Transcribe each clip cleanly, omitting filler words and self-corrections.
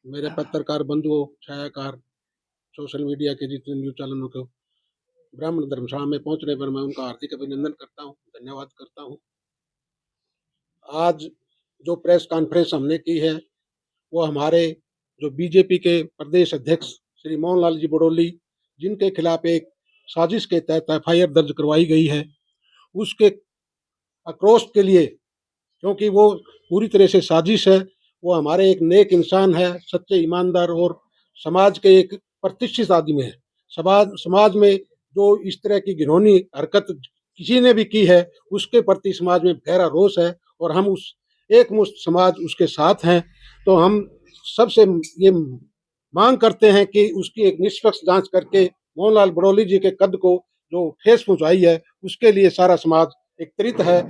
मेरे पत्रकार बंधुओं, छायाकार, सोशल मीडिया के जितने न्यूज़ चैनलों को ब्राह्मण धर्मशाला में पहुंचने पर मैं उनका हार्दिक अभिनंदन करता हूं, धन्यवाद करता हूं। आज जो प्रेस कॉन्फ्रेंस हमने की है वो हमारे जो बीजेपी के प्रदेश अध्यक्ष श्री मोहन लाल जी बड़ोली, जिनके खिलाफ एक साजिश के तहत एफआईआर दर्ज करवाई गई है, उसके आक्रोश के लिए, क्योंकि वो पूरी तरह से साजिश है। वो हमारे एक नेक इंसान है, सच्चे ईमानदार और समाज के एक प्रतिष्ठित आदमी है। समाज में जो इस तरह की घिनौनी हरकत किसी ने भी की है, उसके प्रति समाज में गहरा रोष है और हम उस एकमुश्त समाज उसके साथ हैं। तो हम सबसे ये मांग करते हैं कि उसकी एक निष्पक्ष जांच करके मोहनलाल बड़ौली जी के कद को जो ठेस पहुंचाई है, उसके लिए सारा समाज एकत्रित है।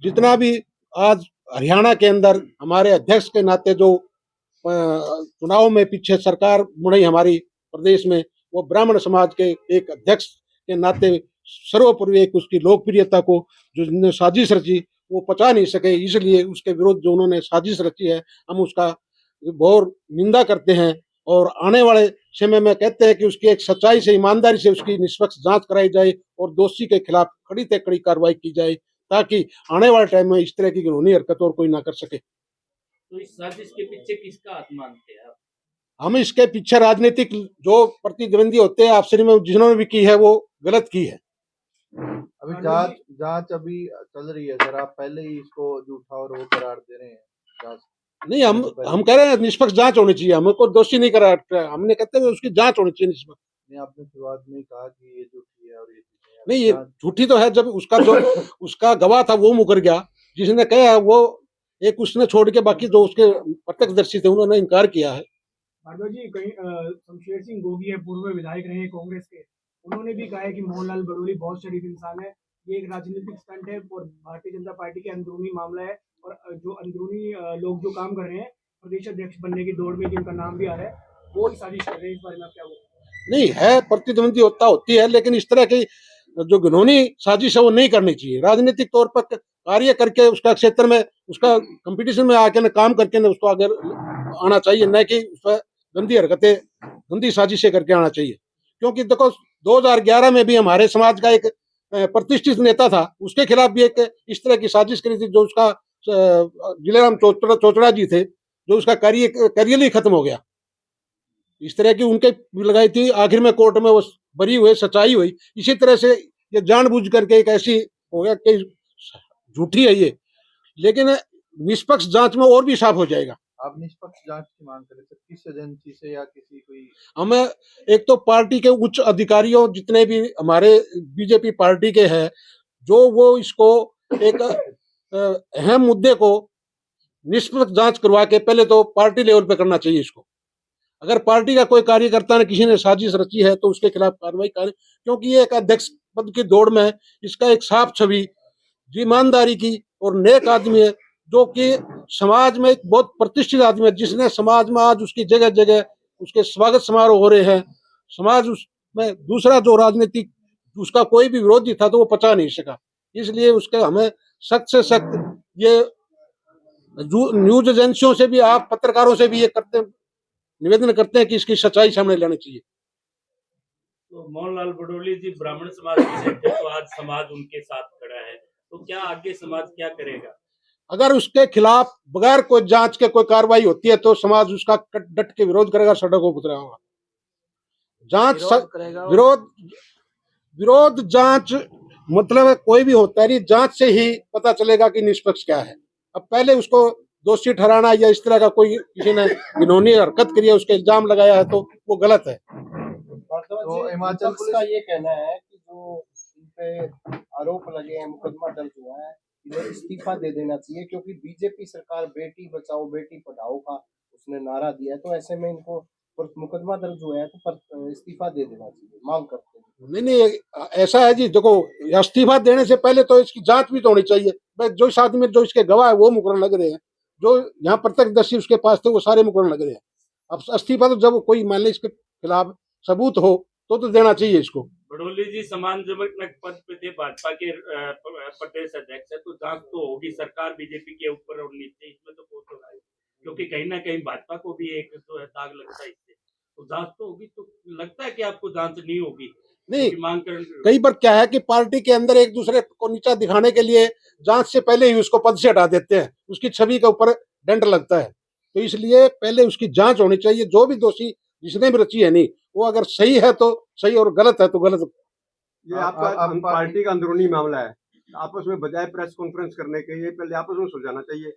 जितना भी आज हरियाणा के अंदर हमारे अध्यक्ष के नाते जो चुनाव में पीछे सरकार मुड़ी हमारी प्रदेश में, वो ब्राह्मण समाज के एक अध्यक्ष के नाते सर्वोपरि एक उसकी लोकप्रियता को जो जिसने साजिश रची वो पचा नहीं सके, इसलिए उसके विरुद्ध जो उन्होंने साजिश रची है, हम उसका बहुत निंदा करते हैं। और आने वाले समय में कहते हैं कि उसकी एक सच्चाई से, ईमानदारी से उसकी निष्पक्ष जांच कराई जाए और दोषी के खिलाफ कड़ी से कड़ी कार्रवाई की जाए, ताकि आने वाले टाइम में इस तरह की घिनौनी हरकत और कोई ना कर सके। तो इस साजिश के पीछे किसका हाथ मानते हैं आप? हम इसके पीछे राजनीतिक जो प्रतिद्वंदी होते हैं, आपसी में जिन्होंने भी की है वो गलत की है। अभी जांच जांच अभी चल रही है सर, आप पहले ही इसको झूठा और वो करार दे रहे हैं। जांच नहीं, हम कह रहे हैं निष्पक्ष जांच होनी चाहिए, हमको दोषी नहीं करा, हमने कहते हैं उसकी जांच होनी चाहिए निष्पक्ष। नहीं, आपने शुरुआत में ही कहा कि ये झूठी है और ये नहीं, ये झूठी तो है जब उसका जो उसका गवाह था वो मुकर गया, जिसने कहा वो एक उसने छोड़ के बाकी जो उसके प्रत्यक्षदर्शी थे उन्होंने इनकार किया है। भार्गव जी, कहीं शमशेर सिंह गोगी है, पूर्व विधायक रहे कांग्रेस के, उन्होंने भी कहा है कि मोहनलाल बड़ोली बहुत शरीफ इंसान है, ये एक राजनीतिक स्टंट है और भारतीय जनता पार्टी के अंदरूनी मामला है। और जो अंदरूनी लोग जो काम कर रहे हैं प्रदेश अध्यक्ष बनने की दौड़ में, जिनका नाम भी आ रहा है, वो ही साजिश कर रहे हैं। इस बारे में आप क्या बोलते हैं? नहीं है, प्रतिद्वंदी होती है, लेकिन इस तरह की जो घिनौनी साजिश है वो नहीं करनी चाहिए। राजनीतिक तौर पर कार्य करके उसका क्षेत्र में उसका कंपटीशन में आके न काम करके न उसको आगे आना चाहिए, न कि उस पर गंदी हरकतें, गंदी साजिशें करके आना चाहिए। क्योंकि देखो 2011 में भी हमारे समाज का एक प्रतिष्ठित नेता था, उसके खिलाफ भी एक इस तरह की साजिश करी थी, जो उसका जिलेराम चोचड़ा जी थे, जो उसका करियर ही खत्म हो गया। इस तरह की उनके लगाई थी, आखिर में कोर्ट में वो बरी हुए, सच्चाई हुई। इसी तरह से ये जानबूझ करके एक ऐसी हो गया कि झूठी है ये, लेकिन निष्पक्ष जांच में और भी साफ हो जाएगा। आप निष्पक्ष जांच की मांग करें सर, किस एजेंसी से या किसी कोई? हमें एक तो पार्टी के उच्च अधिकारियों, जितने भी हमारे बीजेपी पार्टी के हैं, जो वो इसको एक अहम मुद्दे को निष्पक्ष जांच करवा के पहले तो पार्टी लेवल पे करना चाहिए इसको। अगर पार्टी का कोई कार्यकर्ता ने किसी ने साजिश रची है तो उसके खिलाफ कार्रवाई करें, क्योंकि ये एक अध्यक्ष पद की दौड़ में इसका एक साफ छवि ईमानदारी की और नेक आदमी है, जो कि समाज में एक बहुत प्रतिष्ठित आदमी है, जिसने समाज में आज उसकी जगह जगह उसके स्वागत समारोह हो रहे हैं। समाज उसमें दूसरा जो राजनीतिक उसका कोई भी विरोधी था तो वो पचा नहीं सका। इसलिए उसके हमें सख्त से सख्त ये न्यूज एजेंसियों से भी, आप पत्रकारों से भी ये निवेदन करते हैं कि इसकी सच्चाई सामने लानी चाहिए। तो मोहनलाल बड़ोली जी ब्राह्मण समाज के थे, तो आज समाज उनके साथ खड़ा है, तो क्या आगे समाज क्या करेगा? अगर उसके खिलाफ बगैर कोई जांच के कोई कार्रवाई होती है तो समाज उसका डट के विरोध करेगा, सड़कों पर उतरेगा। जांच विरोध विरोध जांच मतलब कोई भी होता है नहीं, जांच से ही पता चलेगा कि निष्पक्ष क्या है। अब पहले उसको दोषी ठहराना या इस तरह का कोई किसी ने घिनौनी हरकत करी है, उसके इल्जाम लगाया है, तो वो गलत है। तो हिमाचल पुलिस का ये कहना है कि जो इन पे आरोप लगे हैं, मुकदमा दर्ज हुआ है, इन्हें इस्तीफा दे देना चाहिए, क्योंकि बीजेपी सरकार बेटी बचाओ बेटी पढ़ाओ का उसने नारा दिया है। तो ऐसे में इनको मुकदमा दर्ज हुआ है तो इस्तीफा दे देना चाहिए, मांग करते हैं। नहीं, ऐसा है जी, देखो इस्तीफा देने से पहले तो इसकी जांच भी तो होनी चाहिए। जो इस आदमी जो इसके गवाह है वो मुकर्रर लग रहे हैं, जो यहाँ प्रत्यक्षदर्शी उसके पास थे वो सारे मुकर्रर लग रहे हैं। अब इस्तीफा तो जब कोई मान ली इसके खिलाफ सबूत हो तो देना चाहिए इसको। बड़ोली जी सम्मानजनक पद पे थे, भाजपा के प्रदेश अध्यक्ष है, तो जांच तो होगी, सरकार बीजेपी के ऊपर और नीचे, इसमें तो कोई तो क्योंकि कहीं ना कहीं भाजपा को भी एक तो है दाग लगता है इससे, तो जांच तो होगी। तो लगता है कि आपको जांच नहीं होगी नहीं, क्योंकि मांग कर कई बार क्या है कि पार्टी के अंदर एक दूसरे को नीचा दिखाने के लिए जांच से पहले ही उसको पद से हटा देते हैं, उसकी छवि के ऊपर दंड लगता है। तो इसलिए पहले उसकी जांच होनी चाहिए, जो भी दोषी जिसने भी रची है, नहीं वो अगर सही है तो सही और गलत है तो गलत। ये आपका पार्टी का अंदरूनी मामला है, आपस में बजाय प्रेस कॉन्फ्रेंस करने के ये पहले आपस में सुलझाना चाहिए।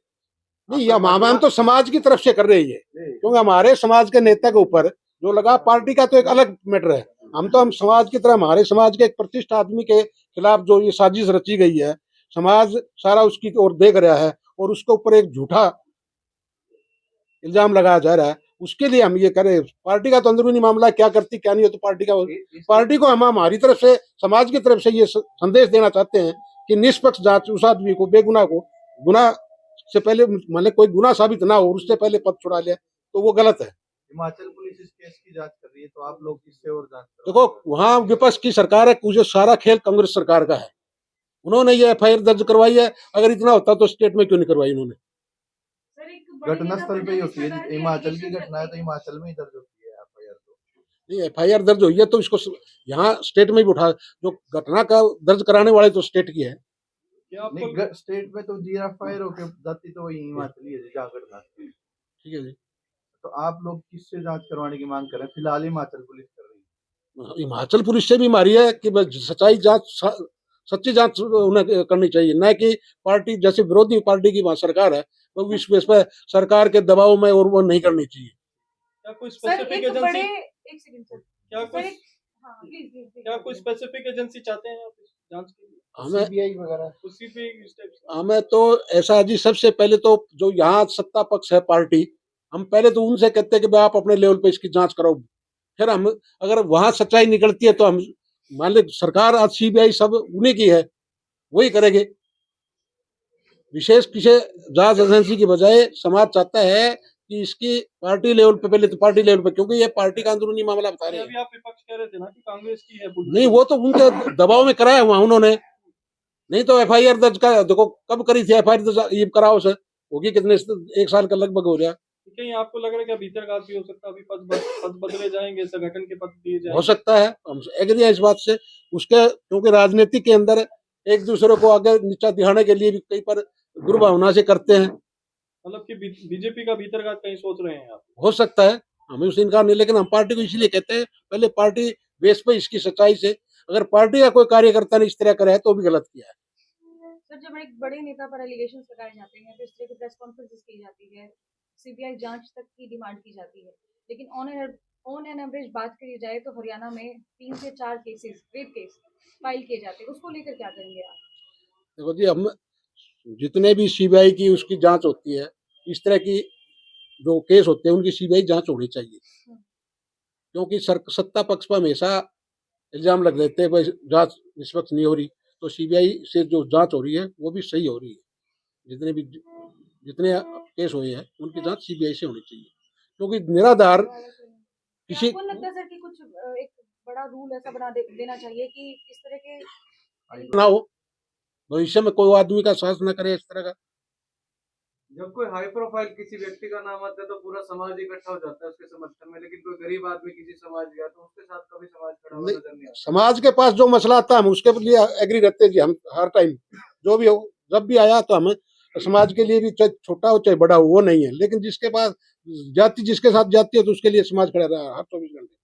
नहीं, ये हम तो समाज की तरफ से कर रही है, क्योंकि हमारे समाज के नेता के ऊपर जो लगा, पार्टी का तो एक अलग मैटर है। हम समाज की तरह, हमारे समाज के एक प्रतिष्ठित आदमी के खिलाफ जो ये साजिश रची गई है, समाज सारा उसकी ओर देख रहा है और उसके ऊपर एक झूठा इल्जाम लगाया जा रहा है, उसके लिए हम ये करें। पार्टी का तो अंदरूनी मामला क्या करती क्या नहीं है तो पार्टी को हम हमारी तरफ से, समाज की तरफ से ये संदेश देना चाहते हैं कि निष्पक्ष जांच, उस आदमी को, बेगुनाह को, गुनाह से पहले मतलब कोई गुनाह साबित ना हो उससे पहले पद छुड़ा लिया तो वो गलत है। हिमाचल पुलिस इस केस की जांच कर रही है, तो आप लोग किससे और जांच कर? देखो, वहां विपक्ष की सरकार है, मुझे सारा खेल कांग्रेस सरकार का है। उन्होंने ये एफआईआर दर्ज करवाई है, अगर इतना होता तो स्टेट में क्यों नहीं करवाई उन्होंने? घटना स्थल पे ही होती है, हिमाचल की घटना है तो हिमाचल में ही दर्ज होती है एफआईआर। तो नहीं, एफआईआर दर्ज हुई है तो इसको यहाँ स्टेट में भी उठा, जो घटना का दर्ज कराने वाले तो स्टेट की है। नहीं, स्टेट में तो जी एफआईआर होके जाती तो वही हिमाचल ही है जहाँ घटना। ठीक है जी। तो आप लोग किससे जांच करवाने की मांग कर रहे हैं? फिलहाल हिमाचल पुलिस कर रही है। हिमाचल पुलिस से भी मारी है कि बस सच्चाई जांच, सच्ची जांच उन्हें करनी चाहिए, न कि पार्टी जैसे विरोधी पार्टी की वहाँ सरकार है तो इस पर सरकार के दबाव में और वो नहीं करनी चाहिए। क्या कोई सर स्पेसिफिक एक बड़े, एजेंसी, एक सेकंड सर, क्या सर कोई एक, हाँ प्लीज प्लीज क्या कोई स्पेसिफिक एजेंसी चाहते हैं आप इस जांच के लिए? हमें सीबीआई वगैरह उसी पे इस टाइप से हमें तो ऐसा जी, सबसे पहले तो जो यहाँ सत्ता पक्ष है पार्टी, हम पहले तो उनसे कहते हैं कि भाई आप अपने लेवल पे इसकी जांच कराओ। फिर हम अगर वहां सच्चाई निकलती है तो हम मान ली सरकार, आज सीबीआई सब उन्हीं की है, वही करेंगे। विशेष किसी जांच एजेंसी की बजाय समाज चाहता है कि इसकी पार्टी लेवल पे, पहले तो पार्टी लेवल पे, क्योंकि ये पार्टी का अंदरूनी मामला बता रहे हैं। अभी आप विपक्ष कह रहे थे ना कि कांग्रेस की है पुलिस। नहीं, वो तो उनके दबाव में कराया हुआ उन्होंने, नहीं तो एफआईआर दर्ज का देखो कब करी थी एफआईआर दर्ज, ये कराओ सर, होगी कितने, 1 साल का लगभग हो गया। कहीं आपको लग रहा है कि भीतरघात भी हो सकता है, अभी पद बदले जाएंगे, संगठन के पद दिए हो जाएंगे? सकता है, हम एग्री है इस बात से। उसके क्योंकि राजनीति के अंदर एक दूसरे को आगे नीचा दिखाने के लिए भी कई पर दुर्भावना से करते हैं। मतलब कि बीजेपी का भीतरघात कहीं सोच रहे हैं आप? हो सकता है, हमें उससे इनकार नहीं, लेकिन हम पार्टी को इसलिए कहते हैं पहले पार्टी बेस पे इसकी सच्चाई से, अगर पार्टी का कोई कार्यकर्ता ने इस तरह करा है तो भी गलत किया है। सर जब एक बड़े नेता पर एलिगेशंस लगाए जाते हैं तो इस तरह की प्रेस कॉन्फ्रेंसेस की जाती है, सीबीआई जांच तक की डिमांड की जाती है, लेकिन ऑन एन एवरेज बात करी जाए तो हरियाणा में 3 से 4 केसेस, रेप केस फाइल किए जाते हैं, उसको लेकर क्या करेंगे आप? देखो जी, हम जितने भी सीबीआई की उसकी जांच होती है, इस तरह की जो केस होते हैं उनकी सीबीआई जांच होनी चाहिए, क्योंकि सत्ता पक्ष पर हमेशा इल्जाम लग देते हैं भाई जांच निष्पक्ष नहीं हो रही, तो सीबीआई से जो जांच हो रही है वो भी सही हो रही है। जितने केस हुए हैं उनकी जांच सीबीआई से होनी चाहिए, क्योंकि निराधार किसी आपको लगता है सर कि कुछ एक बड़ा रूल ऐसा बना देना चाहिए कि इस तरह के ना हो, भविष्य में कोई आदमी का साहस न करे इस तरह का। जब कोई हाई प्रोफाइल किसी व्यक्ति का नाम आता है तो पूरा समाज इकट्ठा हो जाता है उसके समर्थन में, लेकिन कोई गरीब आदमी किसी समाज गया तो उसके साथ कभी समाज खड़ा हुआ नजर नहीं आता। समाज के पास जो मसला आता है हम उसके लिए एग्री रहते हैं जी, हम हर टाइम जो भी हो, जब भी आया तो हम समाज के लिए भी, चाहे छोटा हो चाहे बड़ा हो, वो नहीं है, लेकिन जिसके पास जाति, जिसके साथ जाती है तो उसके लिए समाज खड़ा रहा हर 24 घंटे।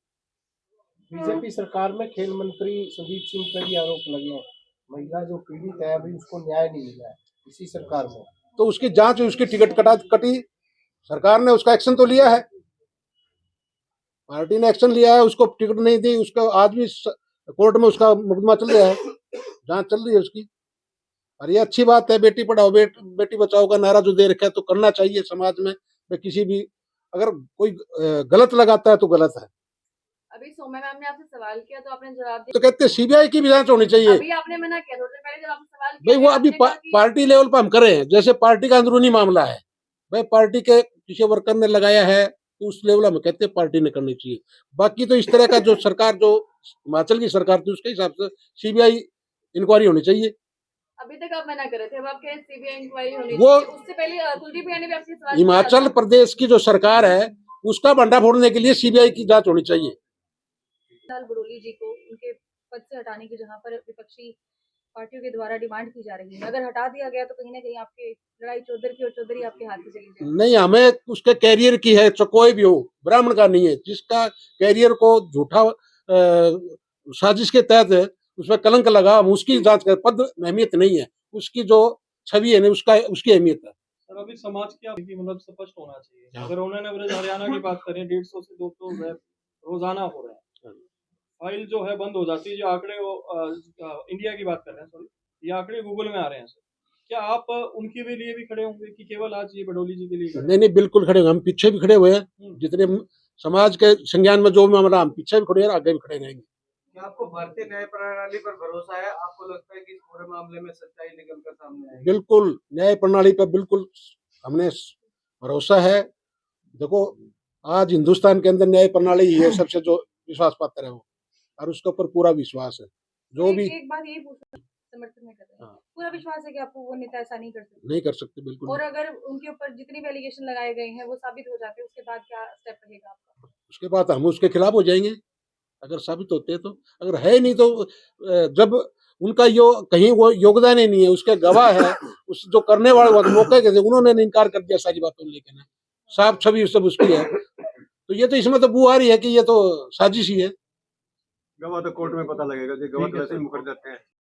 बीजेपी सरकार में खेल मंत्री संदीप सिंह पर भी आरोप लगे हैं, महिला जो पीड़ित है अभी उसको न्याय नहीं मिला है इसी सरकार में। तो उसकी जांच, उसकी टिकट कटी, सरकार ने उसका एक्शन तो लिया है, पार्टी ने एक्शन लिया है, उसको टिकट नहीं दी, उसका आज भी कोर्ट में उसका मुकदमा चल रहा है, जांच चल रही है उसकी। और ये अच्छी बात है, बेटी पढ़ाओ बेटी बचाओ का नारा जो दे रखा है तो करना चाहिए समाज में। किसी भी अगर कोई गलत लगाता है तो गलत है। अभी सौम्या मैम ने आपसे सवाल किया तो आपने जवाब तो दिया, कहते हैं सीबीआई की भी जांच होनी चाहिए। अभी आपने मना किया, थोड़ी देर पहले जब आपने सवाल किया भाई वो अभी पार्टी लेवल पर हम करें, जैसे पार्टी का अंदरूनी मामला है, भाई पार्टी के किसी वर्कर ने लगाया है तो उस लेवल में कहते हैं पार्टी ने करनी चाहिए। बाकी तो इस तरह का जो सरकार, जो हिमाचल की सरकार थी उसके हिसाब से सीबीआई इंक्वायरी होनी चाहिए। अभी तक आप मना कर रहे थे, अब आप कह सीबीआई इंक्वायरी होनी वो- चाहिए। उससे पहले कुलदीप यानी भी आपसे सवाल हिमाचल पूछा था। प्रदेश की जो सरकार है उसका भंडा फोड़ने के लिए सीबीआई की जांच होनी चाहिए। लाल बड़ोली जी को उनके पद से हटाने की जहां पर विपक्षी पार्टियों के द्वारा डिमांड की जा रही है, अगर हटा दिया गया तो कहीं ना कहीं आपके लड़ाई चौधर की और चौधरी आपके हाथ से चली जाएगी। नहीं, हमें उसके कैरियर की है, तो कोई भी हो, ब्राह्मण का नहीं है। जिसका कैरियर को झूठा साजिश के तहत है, उसमें कलंक लगा, हम उसकी जांच कर, पद में अहमियत नहीं है, उसकी जो छवि है ना उसका उसकी अहमियत है। सर अभी समाज क्या मतलब स्पष्ट होना चाहिए। हाँ। अगर ऑन एन एवरेज हरियाणा की बात करें 150 से 200 रैप रोजाना हो रहे हैं, फाइल जो है बंद हो जाती है। जो आंकड़े इंडिया की बात कर रहे हैं, सॉरी, ये आंकड़े गूगल में आ रहे हैं सर। क्या आप उनके भी लिए भी खड़े होंगे कि केवल आज ये बडोली जी के लिए खड़े? नहीं नहीं, बिल्कुल खड़े होंगे, हम पीछे भी खड़े हुए हैं। जितने समाज के संज्ञान में जो भी मामला, हम पीछे भी खड़े हैं, आगे भी खड़े रहेंगे। क्या आपको भारतीय न्याय प्रणाली पर भरोसा है? आपको लगता है कि इस पूरे मामले में सच्चाई निकल कर सामने आएगी? बिल्कुल न्याय प्रणाली पर बिल्कुल हमने भरोसा है। देखो, आज हिंदुस्तान के अंदर न्याय प्रणाली ही है सबसे जो विश्वास पात्र है वो, और उसके ऊपर पूरा विश्वास है। जो भी एक बात यही पूछना समर्थन में कर रहे हैं, हाँ। पूरा विश्वास है कि आपको वो नेता ऐसा नहीं कर सकते, नहीं कर सकते, बिल्कुल और नहीं। अगर उनके ऊपर जितनी भी एलिगेशन लगाए गए हैं वो साबित हो जाते हैं, उसके बाद क्या स्टेप रहेगा आपका? उसके बाद हम उसके खिलाफ हो जाएंगे अगर साबित होते हैं तो। अगर है नहीं तो जब उनका कहीं वो योगदान ही नहीं है, उसके गवाह है, उस जो करने वाले मौके के थे उन्होंने इनकार कर दिया सारी बातों लेके ना, साफ छवि सब उसकी है। तो ये तो इसमें तो बू आ रही है कि ये तो साजिश ही है। गवाह तो कोर्ट में पता लगेगा, जो गवाह तो वैसे ही मुकर जाते हैं।